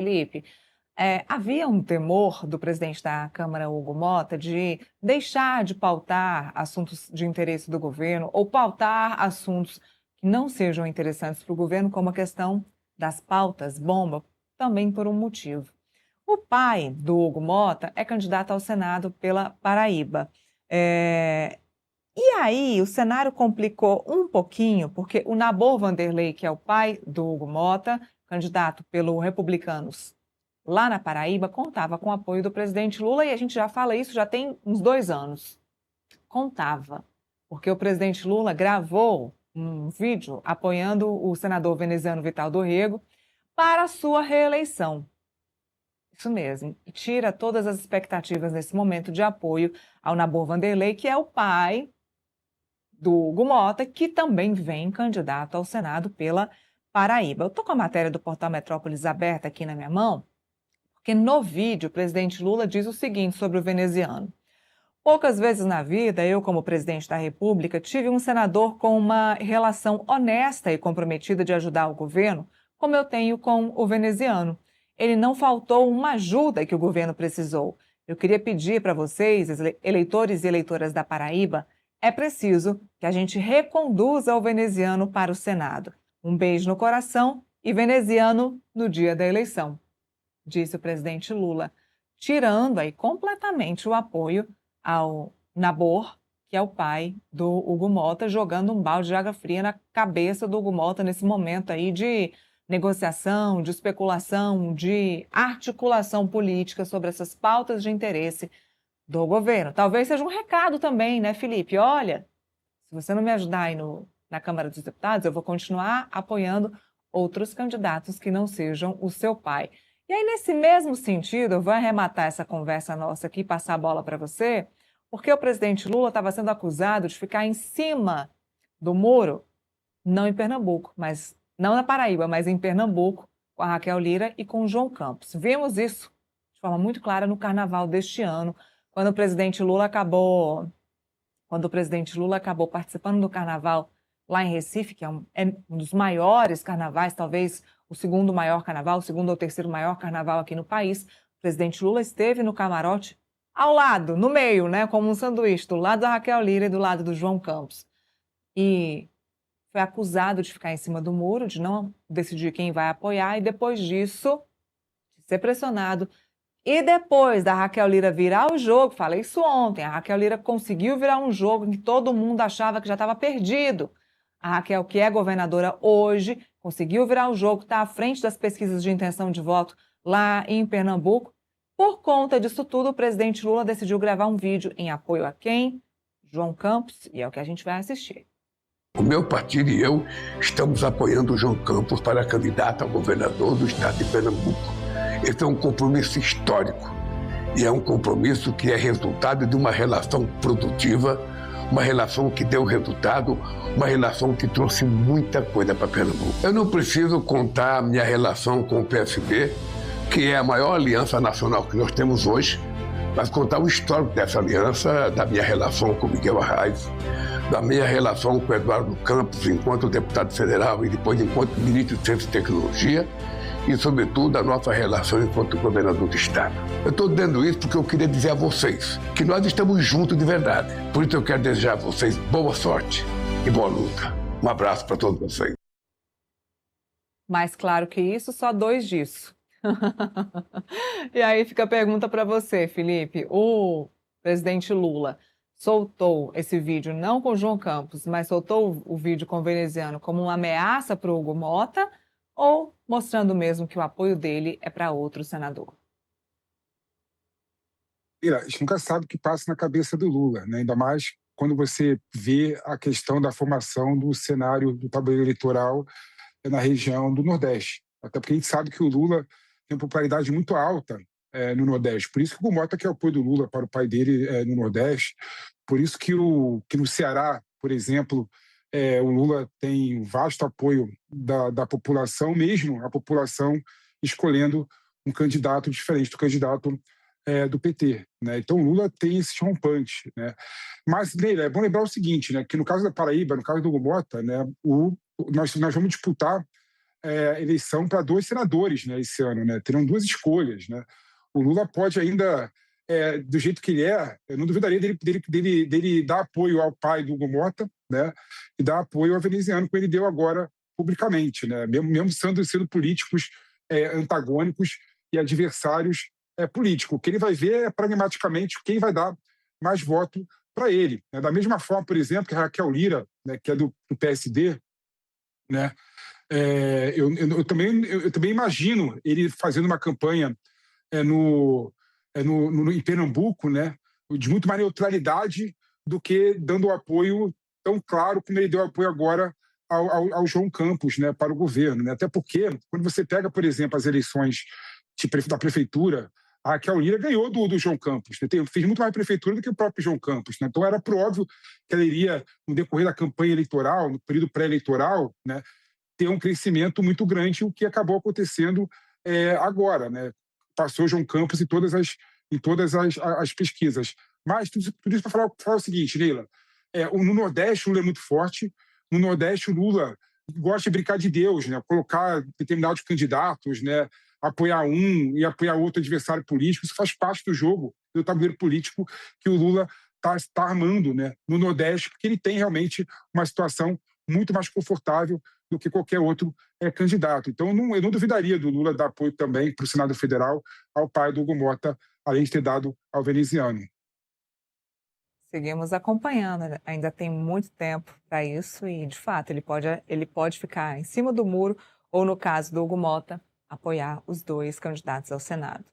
Felipe, havia um temor do presidente da Câmara, Hugo Mota, de deixar de pautar assuntos de interesse do governo ou pautar assuntos que não sejam interessantes para o governo, como a questão das pautas bomba, também por um motivo. O pai do Hugo Mota é candidato ao Senado pela Paraíba. É, E aí o cenário complicou um pouquinho, porque o Nabor Vanderlei, que é o pai do Hugo Mota, candidato pelo Republicanos lá na Paraíba, contava com o apoio do presidente Lula, e a gente já fala isso já tem uns 2 anos. Contava, porque o presidente Lula gravou um vídeo apoiando o senador veneziano Vital do Rego para a sua reeleição. Isso mesmo, e tira todas as expectativas nesse momento de apoio ao Nabor Vanderlei, que é o pai do Hugo Mota, que também vem candidato ao Senado pela Paraíba. Eu estou com a matéria do Portal Metrópolis aberta aqui na minha mão, porque no vídeo o presidente Lula diz o seguinte sobre o veneziano. Poucas vezes na vida, eu, como presidente da República, tive um senador com uma relação honesta e comprometida de ajudar o governo, como eu tenho com o veneziano. Ele não faltou uma ajuda que o governo precisou. Eu queria pedir para vocês, eleitores e eleitoras da Paraíba, é preciso que a gente reconduza o veneziano para o Senado. Um beijo no coração e veneziano no dia da eleição, disse o presidente Lula, tirando aí completamente o apoio ao Nabor, que é o pai do Hugo Mota, jogando um balde de água fria na cabeça do Hugo Mota nesse momento aí de negociação, de especulação, de articulação política sobre essas pautas de interesse do governo. Talvez seja um recado também, né, Felipe? Olha, se você não me ajudar aí na Câmara dos Deputados, eu vou continuar apoiando outros candidatos que não sejam o seu pai. E aí, nesse mesmo sentido, eu vou arrematar essa conversa nossa aqui e passar a bola para você, porque o presidente Lula estava sendo acusado de ficar em cima do muro, não em Pernambuco, mas não na Paraíba, mas em Pernambuco, com a Raquel Lira e com o João Campos. Vimos isso de forma muito clara no carnaval deste ano, quando o presidente Lula acabou participando do carnaval lá em Recife, que é um dos maiores carnavais, talvez o segundo maior carnaval, o segundo ou terceiro maior carnaval aqui no país. O presidente Lula esteve no camarote ao lado, no meio, né, como um sanduíche, do lado da Raquel Lira e do lado do João Campos. E foi acusado de ficar em cima do muro, de não decidir quem vai apoiar, e depois disso, de ser pressionado. E depois da Raquel Lira virar o jogo, falei isso ontem, a Raquel Lira conseguiu virar um jogo em que todo mundo achava que já estava perdido. A Raquel, que é governadora hoje, conseguiu virar o jogo, está à frente das pesquisas de intenção de voto lá em Pernambuco. Por conta disso tudo, o presidente Lula decidiu gravar um vídeo em apoio a quem? João Campos, e é o que a gente vai assistir. O meu partido e eu estamos apoiando o João Campos para candidato a governador do estado de Pernambuco. Esse é um compromisso histórico e é um compromisso que é resultado de uma relação produtiva, uma relação que deu resultado, uma relação que trouxe muita coisa para Pernambuco. Eu não preciso contar a minha relação com o PSB, que é a maior aliança nacional que nós temos hoje, mas contar o histórico dessa aliança, da minha relação com Miguel Arraes, da minha relação com Eduardo Campos enquanto deputado federal e depois enquanto ministro de Ciência e Tecnologia, e, sobretudo, a nossa relação enquanto governador do Estado. Eu estou dizendo isso porque eu queria dizer a vocês que nós estamos juntos de verdade. Por isso eu quero desejar a vocês boa sorte e boa luta. Um abraço para todos vocês. Mais claro que isso, só 2 disso. E aí fica a pergunta para você, Felipe. O presidente Lula soltou esse vídeo não com o João Campos, mas soltou o vídeo com o veneziano como uma ameaça para o Hugo Mota, ou mostrando mesmo que o apoio dele é para outro senador? A gente nunca sabe o que passa na cabeça do Lula, né? Ainda mais quando você vê a questão da formação do cenário do tabuleiro eleitoral na região do Nordeste. Até porque a gente sabe que o Lula tem uma popularidade muito alta no Nordeste. Por isso que o Mota quer o apoio do Lula para o pai dele no Nordeste. Por isso que no Ceará, por exemplo, o Lula tem um vasto apoio da população, mesmo a população escolhendo um candidato diferente do candidato do PT. Né? Então, o Lula tem esse rompante. Né? Mas, Neila, é bom lembrar o seguinte, né? Que no caso da Paraíba, no caso do Hugo Mota, né, nós vamos disputar eleição para 2 senadores, né, esse ano, né? Terão 2 escolhas, né? O Lula pode ainda, do jeito que ele é, eu não duvidaria dele dar apoio ao pai do Hugo Mota, né? E dar apoio ao veneziano, como ele deu agora publicamente, né? Mesmo sendo políticos antagônicos e adversários políticos. O que ele vai ver é pragmaticamente quem vai dar mais voto para ele, né? Da mesma forma, por exemplo, que a Raquel Lira, né, que é do PSD, né? Eu também imagino ele fazendo uma campanha em Pernambuco, né, de muito mais neutralidade do que dando apoio tão claro como ele deu apoio agora ao João Campos, né, para o governo, né? Até porque, quando você pega, por exemplo, as eleições da prefeitura, a Raquel Lira ganhou do João Campos, né? Fez muito mais prefeitura do que o próprio João Campos, né? Então era óbvio que ela iria, no decorrer da campanha eleitoral, no período pré-eleitoral, né, ter um crescimento muito grande, o que acabou acontecendo agora, né? Passou João Campos em todas as pesquisas. Mas tudo isso para falar o seguinte, Leila, no Nordeste o Lula é muito forte, no Nordeste o Lula gosta de brincar de Deus, né? Colocar determinados candidatos, né? Apoiar um e apoiar outro adversário político, isso faz parte do jogo, do tabuleiro político que o Lula está armando, né, no Nordeste, porque ele tem realmente uma situação muito mais confortável do que qualquer outro candidato. Então, eu não duvidaria do Lula dar apoio também para o Senado Federal ao pai do Hugo Mota, além de ter dado ao veneziano. Seguimos acompanhando, ainda tem muito tempo para isso e, de fato, ele pode ficar em cima do muro ou, no caso do Hugo Mota, apoiar os 2 candidatos ao Senado.